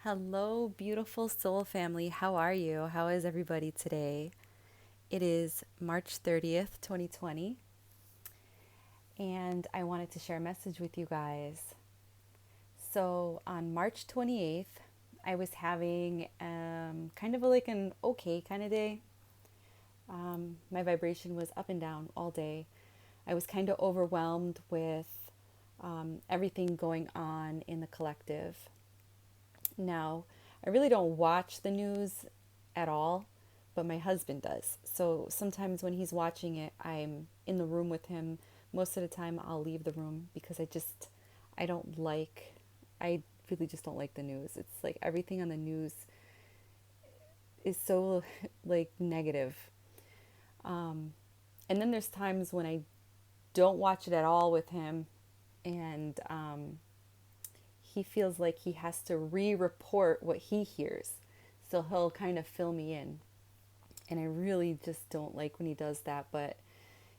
Hello, beautiful soul family. How are you? How is everybody today? It is March 30th, 2020, and I wanted to share a message with you guys. So, on March 28th, I was having kind of like an okay kind of day. My vibration was up and down all day. I was kind of overwhelmed with everything going on in the collective. Now, I really don't watch the news at all, but my husband does. So sometimes when he's watching it, I'm in the room with him. Most of the time, I'll leave the room because I don't like, I really just don't like the news. It's like everything on the news is so like negative. And then there's times when I don't watch it at all with him, and he feels like he has to re-report what he hears. So he'll kind of fill me in. And I really just don't like when he does that, but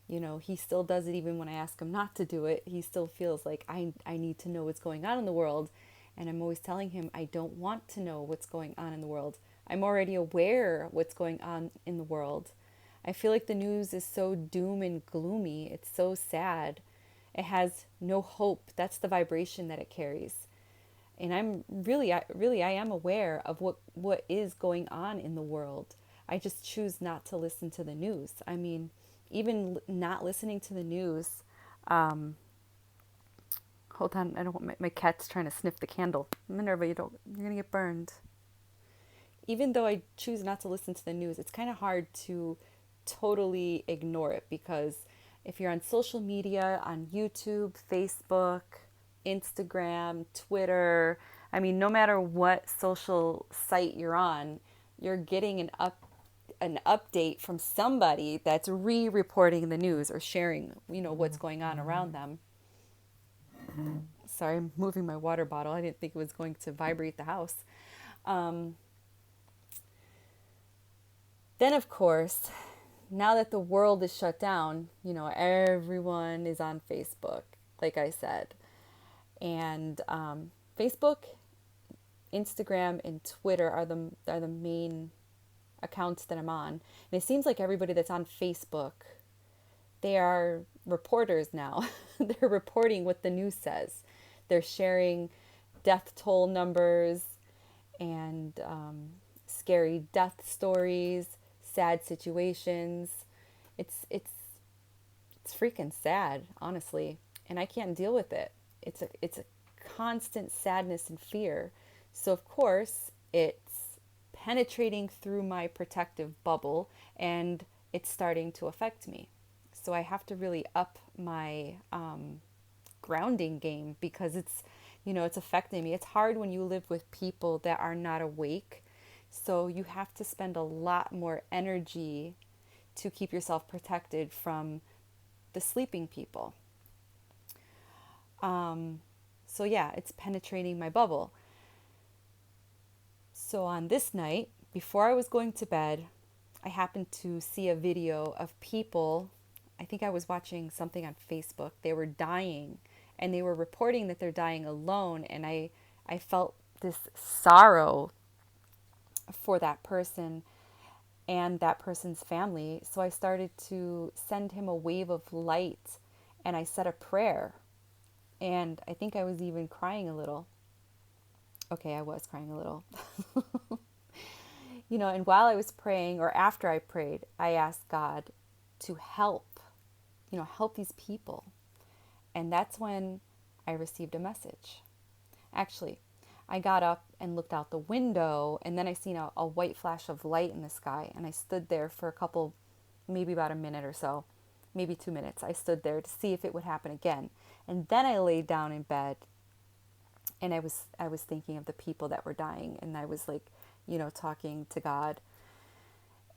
he still does it even when I ask him not to do it. He still feels like I need to know what's going on in the world. And I'm always telling him I don't want to know what's going on in the world. I'm already aware what's going on in the world. I feel like the news is so doom and gloomy. It's so sad. It has no hope. That's the vibration that it carries. And I am aware of what is going on in the world. I just choose not to listen to the news. I mean, even not listening to the news. Hold on, I don't want my cat's trying to sniff the candle. Minerva, you're gonna get burned. Even though I choose not to listen to the news, it's kind of hard to totally ignore it, because if you're on social media, on YouTube, Facebook, Instagram, Twitter, I mean, no matter what social site you're on, you're getting an update from somebody that's re-reporting the news or sharing, what's going on around them. Sorry, I'm moving my water bottle. I didn't think it was going to vibrate the house. Um, then, of course, now that the world is shut down, everyone is on Facebook, like I said. And Facebook, Instagram, and Twitter are the main accounts that I'm on. And it seems like everybody that's on Facebook, they are reporters now. They're reporting what the news says. They're sharing death toll numbers and scary death stories, sad situations. It's freaking sad, honestly, and I can't deal with it. It's a constant sadness and fear. So of course, it's penetrating through my protective bubble, and it's starting to affect me. So I have to really up my grounding game, because it's affecting me. It's hard when you live with people that are not awake. So you have to spend a lot more energy to keep yourself protected from the sleeping people. So yeah, it's penetrating my bubble. So on this night, before I was going to bed, I happened to see a video of people. I think I was watching something on Facebook. They were dying, and they were reporting that they're dying alone. And I felt this sorrow for that person and that person's family. So I started to send him a wave of light, and I said a prayer. And I think I was even crying a little. Okay, I was crying a little. And while I was praying, or after I prayed, I asked God to help these people. And that's when I received a message. Actually, I got up and looked out the window, and then I seen a white flash of light in the sky. And I stood there for a couple, maybe about a minute or so, maybe 2 minutes. I stood there to see if it would happen again. And then I laid down in bed, and I was thinking of the people that were dying, and I was like, talking to God.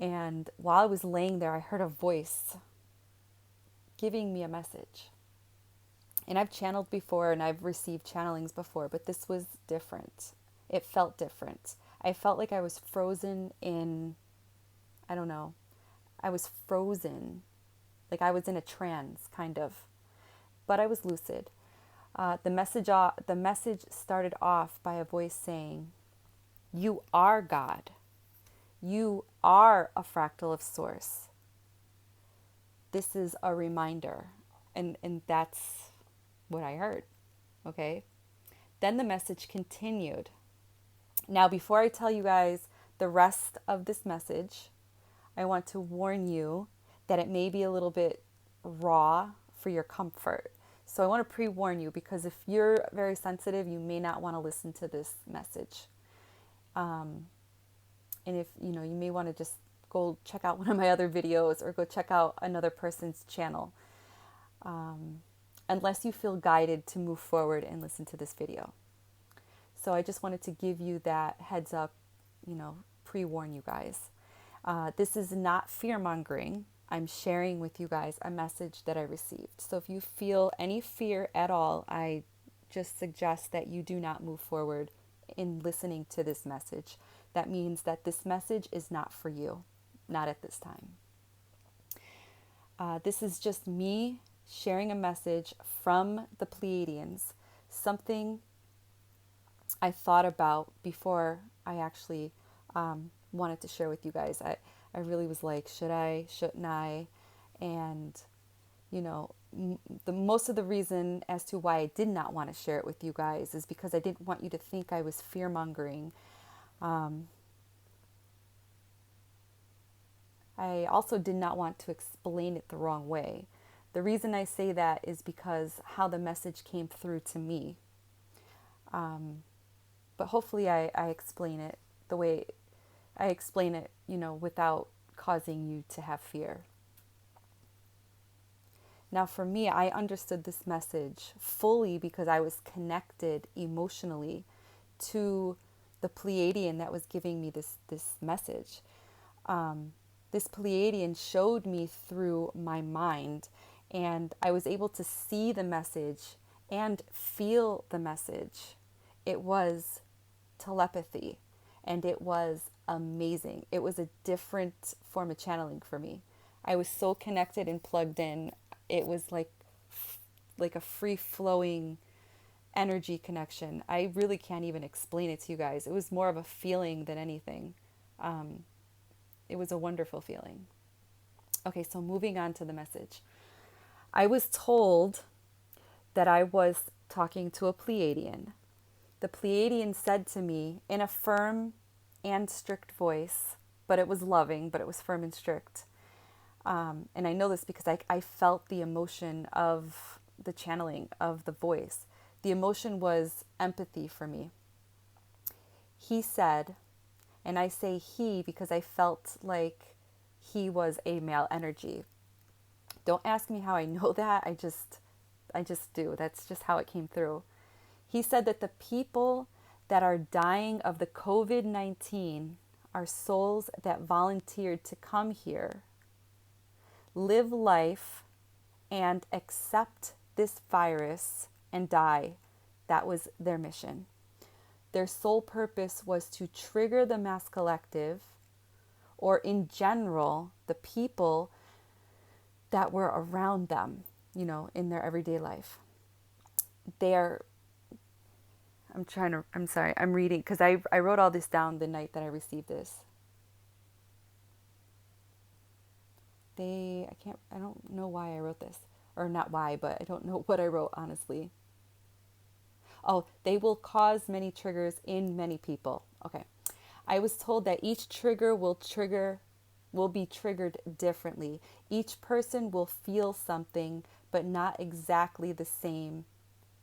And while I was laying there, I heard a voice giving me a message. And I've channeled before, and I've received channelings before, but this was different. It felt different. I felt like I was frozen in, I don't know, I was frozen, like I was in a trance, kind of. But I was lucid. The message started off by a voice saying, You are God. You are a fractal of Source. This is a reminder. And that's what I heard. Okay. Then the message continued. Now, before I tell you guys the rest of this message, I want to warn you that it may be a little bit raw for your comfort. So I want to pre-warn you, because if you're very sensitive, you may not want to listen to this message. And if, you may want to just go check out one of my other videos or go check out another person's channel. Unless you feel guided to move forward and listen to this video. So I just wanted to give you that heads up, pre-warn you guys. This is not fear-mongering. I'm sharing with you guys a message that I received. So if you feel any fear at all, I just suggest that you do not move forward in listening to this message. That means that this message is not for you, not at this time. This is just me sharing a message from the Pleiadians, something I thought about before I actually wanted to share with you guys. I really was like, should I, shouldn't I? And, the most of the reason as to why I did not want to share it with you guys is because I didn't want you to think I was fear-mongering. I also did not want to explain it the wrong way. The reason I say that is because how the message came through to me. But hopefully I explain it the way I explain it, without causing you to have fear. Now for me, I understood this message fully because I was connected emotionally to the Pleiadian that was giving me this message. This Pleiadian showed me through my mind, and I was able to see the message and feel the message. It was telepathy, and it was amazing. It was a different form of channeling for me. I was so connected and plugged in. It was like a free-flowing energy connection. I really can't even explain it to you guys. It was more of a feeling than anything. It was a wonderful feeling. Okay, so moving on to the message. I was told that I was talking to a Pleiadian. The Pleiadian said to me in a firm and strict voice, but it was loving, but it was firm and strict. And I know this because I felt the emotion of the channeling of the voice. The emotion was empathy for me. He said, and I say he because I felt like he was a male energy. Don't ask me how I know that. I just do. That's just how it came through. He said that the people that are dying of the COVID-19 are souls that volunteered to come here, live life, and accept this virus and die. That was their mission. Their sole purpose was to trigger the mass collective, or in general, the people that were around them, in their everyday life. I'm reading because I wrote all this down the night that I received this. I don't know why I wrote this, or not why, but I don't know what I wrote, honestly. Oh, they will cause many triggers in many people. Okay. I was told that each trigger will be triggered differently. Each person will feel something, but not exactly the same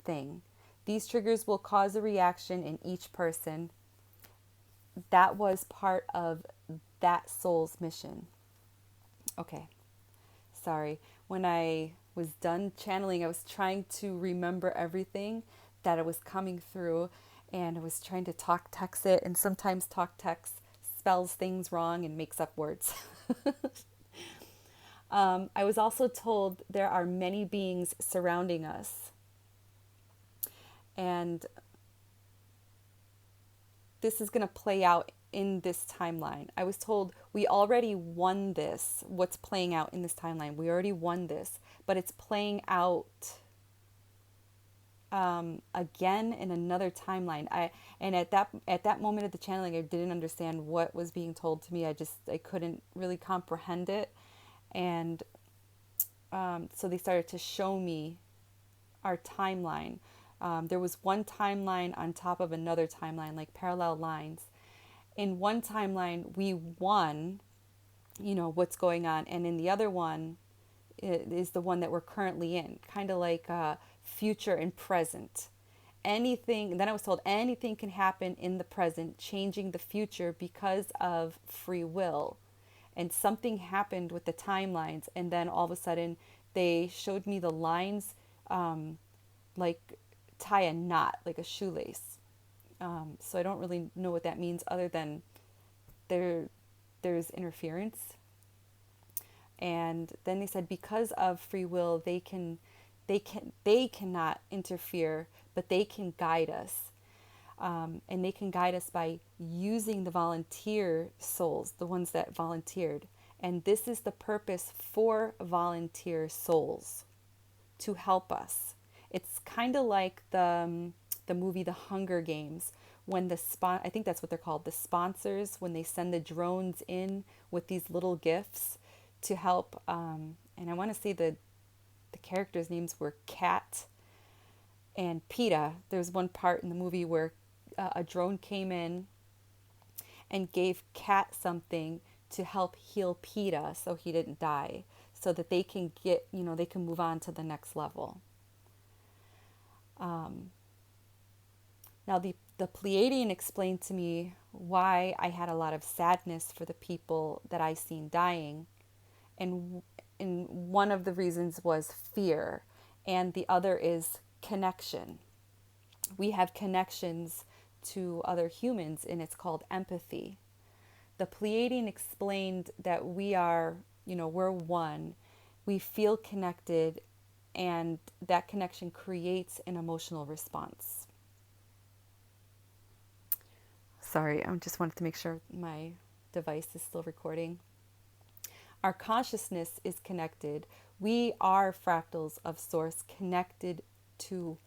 thing. These triggers will cause a reaction in each person. That was part of that soul's mission. Okay. Sorry. When I was done channeling, I was trying to remember everything that it was coming through, and I was trying to talk text it, and sometimes talk text spells things wrong and makes up words. I was also told there are many beings surrounding us, and this is going to play out in this timeline. I was told we already won this, what's playing out in this timeline. We already won this, but it's playing out again in another timeline. And at that moment of the channeling, I didn't understand what was being told to me. I couldn't really comprehend it. And so they started to show me our timeline. There was one timeline on top of another timeline, like parallel lines. In one timeline, we won, what's going on, and in the other one is the one that we're currently in, kind of like future and present. Anything, then I was told anything can happen in the present, changing the future because of free will. And something happened with the timelines, and then all of a sudden they showed me the lines, like tie a knot, like a shoelace. So I don't really know what that means, other than there's interference. And then they said because of free will, they cannot interfere, but they can guide us. And they can guide us by using the volunteer souls, the ones that volunteered. And this is the purpose for volunteer souls, to help us. It's kind of like the movie The Hunger Games, when I think that's what they're called, the sponsors, when they send the drones in with these little gifts to help. And I want to say the characters' names were Kat and PETA. There's one part in the movie where a drone came in and gave Kat something to help heal PETA so he didn't die, so that they can they can move on to the next level. Now the Pleiadian explained to me why I had a lot of sadness for the people that I seen dying. And one of the reasons was fear, and the other is connection. We have connections to other humans, and it's called empathy. The Pleiadian explained that we're one. We feel connected, and that connection creates an emotional response. Sorry, I just wanted to make sure my device is still recording. Our consciousness is connected. We are fractals of source, connected to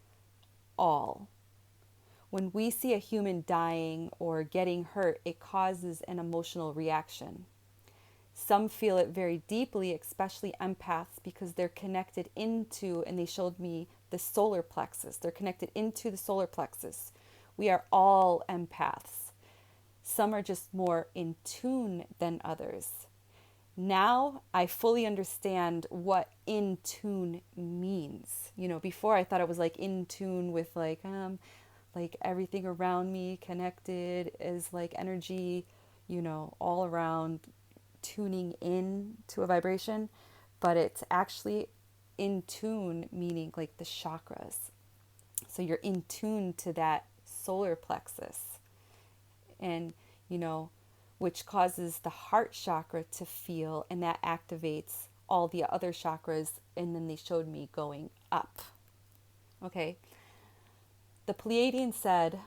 all. When we see a human dying or getting hurt, it causes an emotional reaction. Some feel it very deeply, especially empaths, because they're connected into, and they showed me the solar plexus. They're connected into the solar plexus. We are all empaths. Some are just more in tune than others. Now I fully understand what in tune means. Before I thought it was like in tune with like everything around me connected is like energy, all around, tuning in to a vibration, but it's actually in tune, meaning like the chakras. So you're in tune to that solar plexus, and which causes the heart chakra to feel, and that activates all the other chakras. And then they showed me going up. Okay. The Pleiadian said,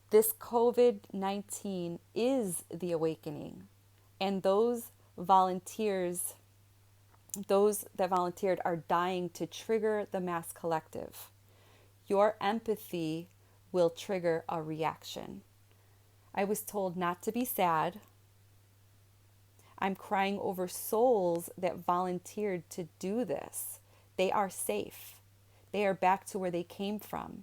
this COVID-19 is the awakening. And those that volunteered are dying to trigger the mass collective. Your empathy will trigger a reaction. I was told not to be sad. I'm crying over souls that volunteered to do this. They are safe. They are back to where they came from.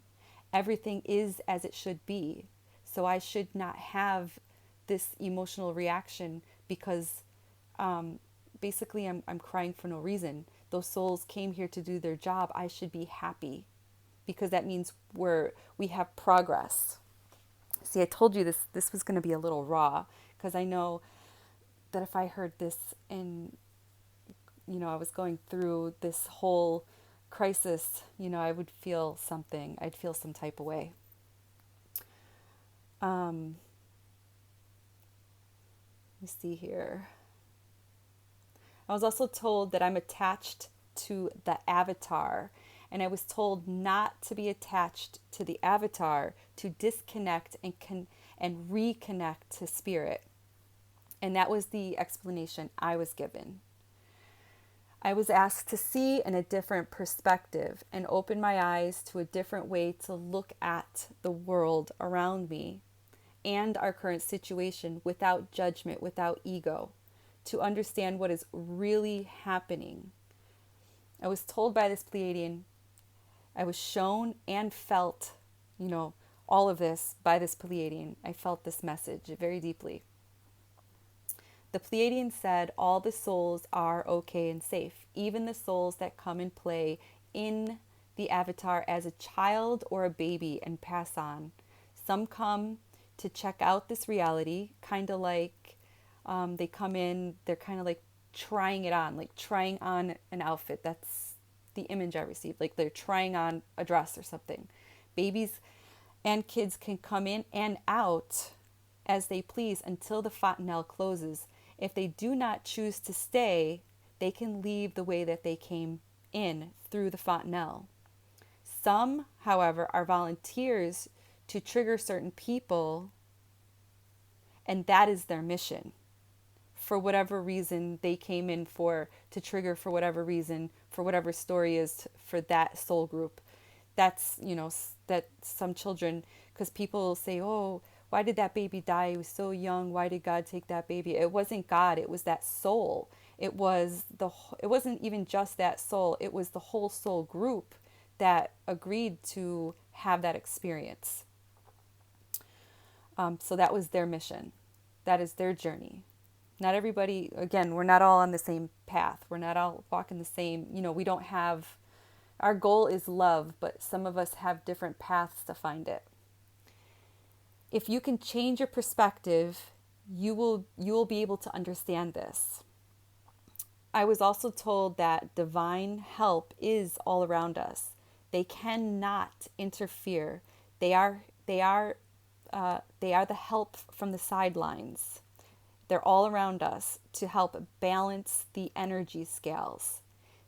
Everything is as it should be. So I should not have this emotional reaction because basically I'm crying for no reason. Those souls came here to do their job. I should be happy because that means we have progress. See, I told you this was going to be a little raw, because I know that if I heard this and I was going through this whole crisis, I would feel something. I'd feel some type of way. Let me see here. I was also told that I'm attached to the avatar, and I was told not to be attached to the avatar, to disconnect and reconnect to spirit. And that was the explanation I was given. I was asked to see in a different perspective and open my eyes to a different way to look at the world around me and our current situation without judgment, without ego, to understand what is really happening. I was told by this Pleiadian, I was shown and felt, all of this by this Pleiadian. I felt this message very deeply. The Pleiadian said all the souls are okay and safe, even the souls that come and play in the avatar as a child or a baby and pass on. Some come to check out this reality, kind of like they come in, they're kind of like trying it on, like trying on an outfit. That's the image I received, like they're trying on a dress or something. Babies and kids can come in and out as they please until the fontanelle closes. If they do not choose to stay, they can leave the way that they came in through the fontanelle. Some, however, are volunteers to trigger certain people, and that is their mission. For whatever reason they came in to trigger for whatever reason, for whatever story is for that soul group. That's, that some children, because people say, oh, why did that baby die? He was so young. Why did God take that baby? It wasn't God. It was that soul. It wasn't even just that soul. It was the whole soul group that agreed to have that experience. So that was their mission. That is their journey. Not everybody, again, we're not all on the same path. We're not all walking the same, we don't have, our goal is love, but some of us have different paths to find it. If you can change your perspective, you will be able to understand this. I was also told that divine help is all around us. They cannot interfere. They are the help from the sidelines. They're all around us to help balance the energy scales.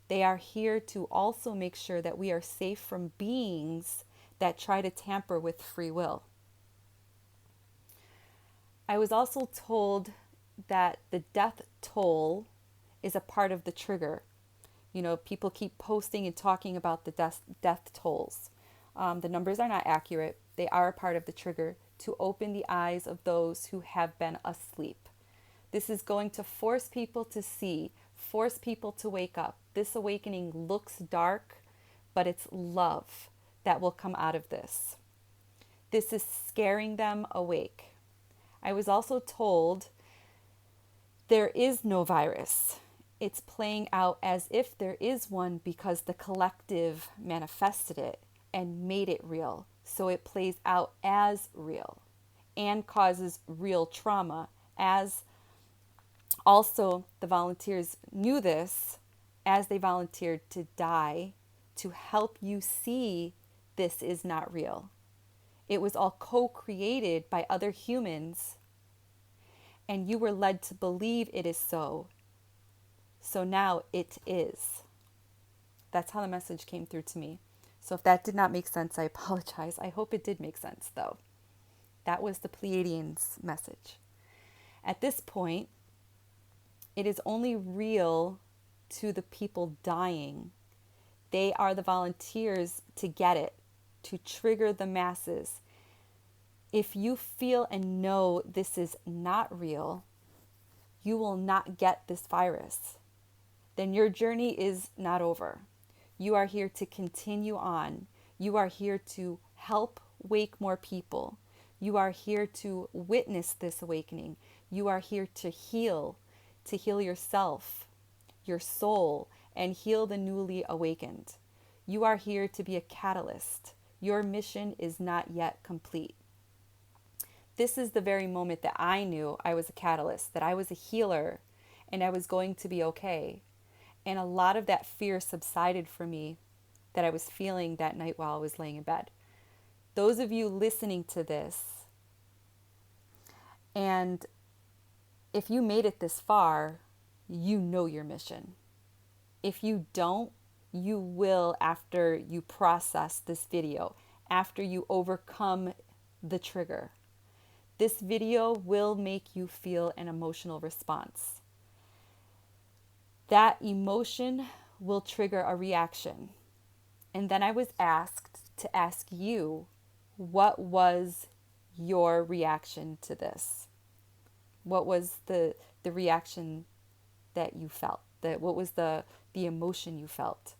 They are here to also make sure that we are safe from beings that try to tamper with free will. I was also told that the death toll is a part of the trigger. People keep posting and talking about the death tolls. The numbers are not accurate. They are a part of the trigger to open the eyes of those who have been asleep. This is going to force people to see, force people to wake up. This awakening looks dark, but it's love that will come out of this. This is scaring them awake. I was also told there is no virus. It's playing out as if there is one because the collective manifested it and made it real. So it plays out as real and causes real trauma, as also the volunteers knew this as they volunteered to die to help you see this is not real. It was all co-created by other humans, and you were led to believe it is so. So now it is. That's how the message came through to me. So if that did not make sense, I apologize. I hope it did make sense, though. That was the Pleiadians' message. At this point, it is only real to the people dying. They are the volunteers to get it, to trigger the masses. If you feel and know this is not real, you will not get this virus. Then your journey is not over. You are here to continue on. You are here to help wake more people. You are here to witness this awakening. You are here to heal yourself, your soul, and heal the newly awakened. You are here to be a catalyst. Your mission is not yet complete. This is the very moment that I knew I was a catalyst, that I was a healer, and I was going to be okay. And a lot of that fear subsided for me that I was feeling that night while I was laying in bed. Those of you listening to this, and if you made it this far, you know your mission. If you don't, you will after you process this video, after you overcome the trigger. This video will make you feel an emotional response. that emotion will trigger a reaction. And then I was asked to ask you, what was your reaction to this? What was the reaction that you felt? What was the emotion you felt?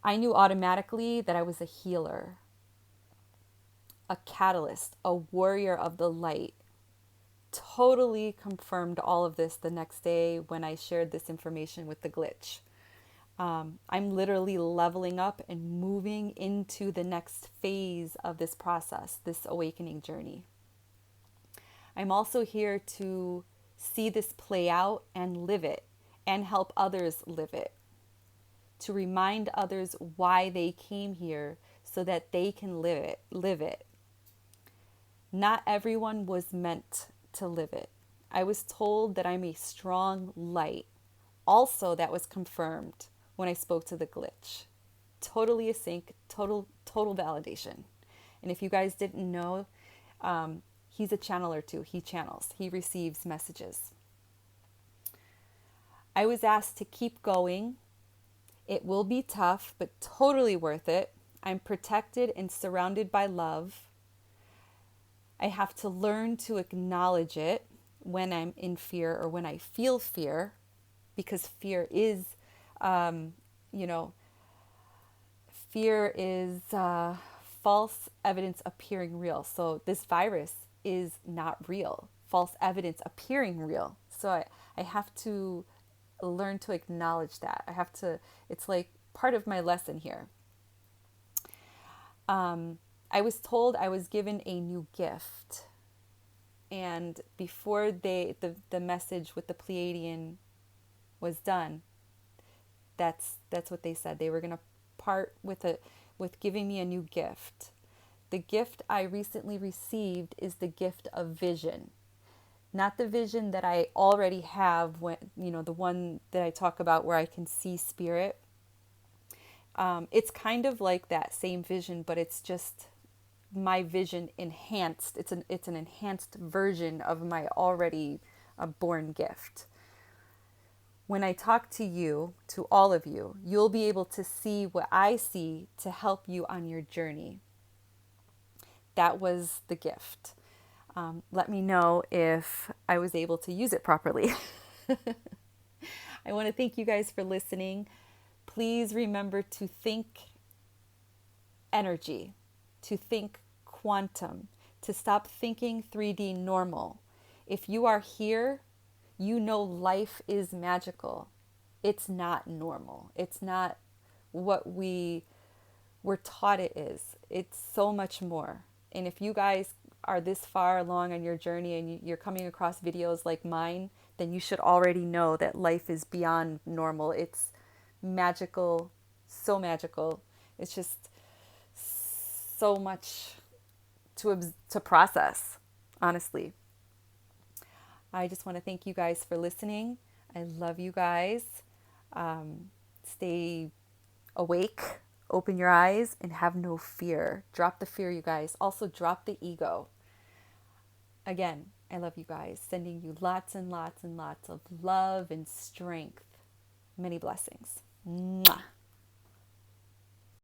I knew automatically that I was a healer, a catalyst, a warrior of the light. Totally confirmed all of this the next day when I shared this information with the glitch. I'm literally leveling up and moving into the next phase of this process, this awakening journey. I'm also here to see this play out and live it and help others live it. To remind others why they came here so that they can live it. Not everyone was meant to live it. I was told that I'm a strong light. Also, that was confirmed when I spoke to the glitch. Totally a sync, total validation. And if you guys didn't know, he's a channeler too. He channels, he receives messages. I was asked to keep going. It will be tough, but totally worth it. I'm protected and surrounded by love. I have to learn to acknowledge it when I'm in fear or when I feel fear, because fear is, fear is false evidence appearing real. So this virus is not real. False evidence appearing real. So I have to learn to acknowledge that. It's like part of my lesson here. I was told I was given a new gift. And before the message with the Pleiadian was done, that's what they said. They were going to part with giving me a new gift. The gift I recently received is the gift of vision. Not the vision that I already have, when the one that I talk about where I can see spirit. It's kind of like that same vision, but it's just my vision enhanced. It's an enhanced version of my already born gift. When I talk to you, to all of you, you'll be able to see what I see to help you on your journey. That was the gift. Let me know if I was able to use it properly. I want to thank you guys for listening. Please remember to think energy, to think quantum, to stop thinking 3D normal. If you are here, you know life is magical. It's not normal. It's not what we were taught it is. It's so much more. And if you guys are this far along on your journey and you're coming across videos like mine, then you should already know that life is beyond normal. It's magical, so magical. It's just so much to process, honestly. I just want to thank you guys for listening. I love you guys. Stay awake, open your eyes, and have no fear. Drop the fear, you guys. Also, drop the ego. Again, I love you guys. Sending you lots and lots and lots of love and strength. Many blessings. Mwah.